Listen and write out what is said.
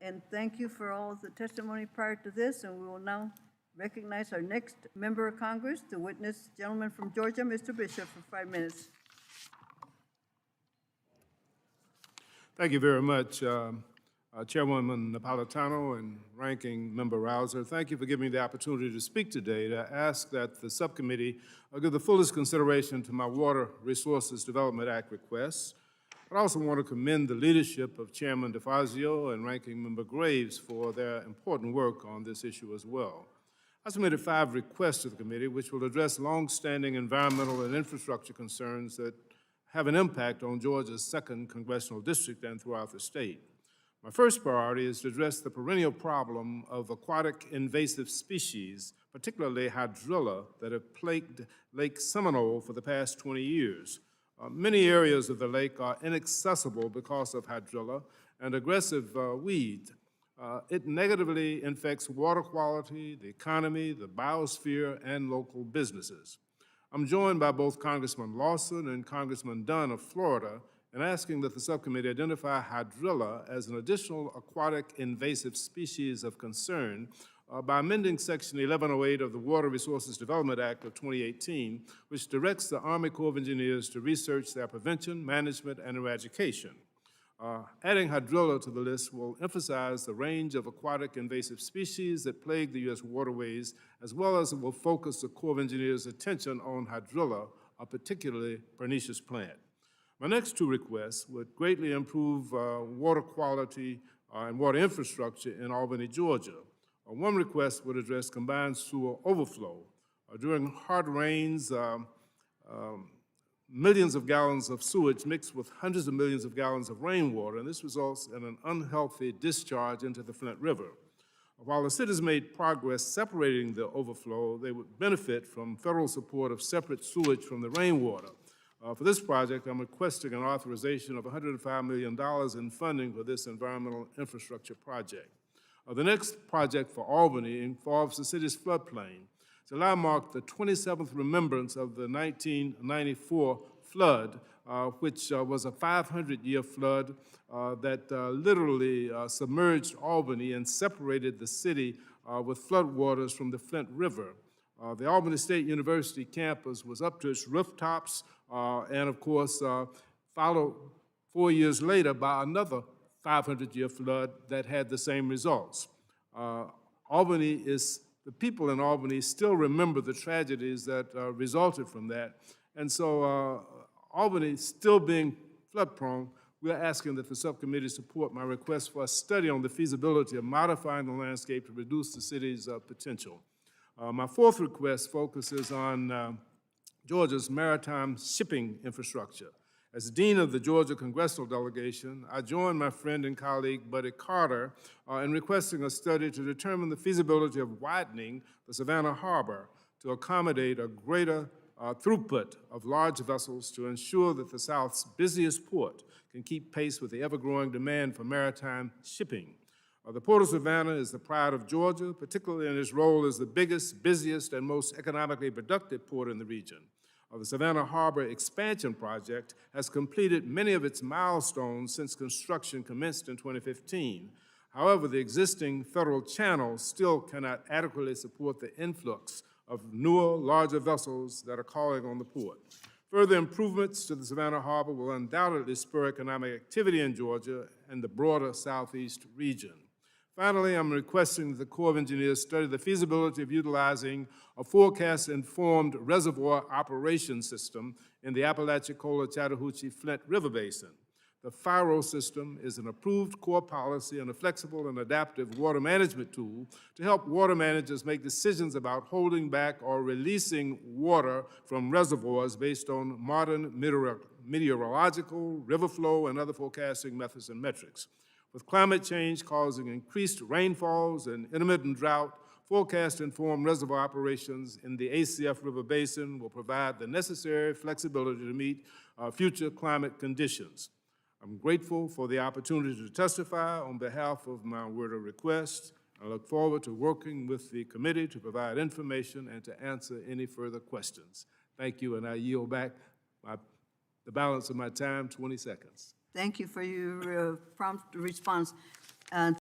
And thank you for all of the testimony prior to this, and we will now recognize our next member of Congress, the witness, gentleman from Georgia, Mr. Bishop, for 5 minutes. Thank you very much, Chairwoman Napolitano and Ranking Member Rouser. Thank you for giving me the opportunity to speak today to ask that the subcommittee give the fullest consideration to my Water Resources Development Act requests. I also want to commend the leadership of Chairman DeFazio and Ranking Member Graves for their important work on this issue as well. I submitted 5 requests to the committee which will address long-standing environmental and infrastructure concerns that have an impact on Georgia's 2nd congressional district and throughout the state. My first priority is to address the perennial problem of aquatic invasive species, particularly hydrilla, that have plagued Lake Seminole for the past 20 years. Many areas of the lake are inaccessible because of hydrilla and aggressive weeds. It negatively affects water quality, the economy, the biosphere, and local businesses. I'm joined by both Congressman Lawson and Congressman Dunn of Florida in asking that the subcommittee identify hydrilla as an additional aquatic invasive species of concern by amending Section 1108 of the Water Resources Development Act of 2018, which directs the Army Corps of Engineers to research their prevention, management, and eradication. Adding hydrilla to the list will emphasize the range of aquatic invasive species that plague the U.S. waterways, as well as it will focus the Corps of Engineers' attention on hydrilla, a particularly pernicious plant. My next 2 requests would greatly improve water quality and water infrastructure in Albany, Georgia. One request would address combined sewer overflow. During hard rains, millions of gallons of sewage mixed with hundreds of millions of gallons of rainwater, and this results in an unhealthy discharge into the Flint River. While the city's made progress separating the overflow, they would benefit from federal support of separate sewage from the rainwater. For this project, I'm requesting an authorization of $105 million in funding for this environmental infrastructure project. The next project for Albany involves the city's floodplain. July marked the 27th remembrance of the 1994 flood, which was a 500-year flood that literally submerged Albany and separated the city with floodwaters from the Flint River. The Albany State University campus was up to its rooftops and, of course, followed 4 years later by another 500-year flood that had the same results. The people in Albany still remember the tragedies that resulted from that. And so Albany still being flood prone, we're asking that the subcommittee support my request for a study on the feasibility of modifying the landscape to reduce the city's potential. My 4th request focuses on Georgia's maritime shipping infrastructure. As Dean of the Georgia Congressional Delegation, I join my friend and colleague Buddy Carter in requesting a study to determine the feasibility of widening the Savannah Harbor to accommodate a greater throughput of large vessels to ensure that the South's busiest port can keep pace with the ever-growing demand for maritime shipping. The Port of Savannah is the pride of Georgia, particularly in its role as the biggest, busiest, and most economically productive port in the region. The Savannah Harbor Expansion Project has completed many of its milestones since construction commenced in 2015. However, the existing federal channels still cannot adequately support the influx of newer, larger vessels that are calling on the port. Further improvements to the Savannah Harbor will undoubtedly spur economic activity in Georgia and the broader Southeast region. Finally, I'm requesting that the Corps of Engineers study the feasibility of utilizing a forecast-informed reservoir operation system in the Apalachicola-Chattahoochee-Flint River Basin. The FIRO system is an approved core policy and a flexible and adaptive water management tool to help water managers make decisions about holding back or releasing water from reservoirs based on modern meteorological, river flow, and other forecasting methods and metrics. With climate change causing increased rainfalls and intermittent drought, forecast-informed reservoir operations in the ACF River Basin will provide the necessary flexibility to meet future climate conditions. I'm grateful for the opportunity to testify on behalf of my WRDA request. I look forward to working with the committee to provide information and to answer any further questions. Thank you, and I yield back the balance of my time, 20 seconds. Thank you for your prompt response.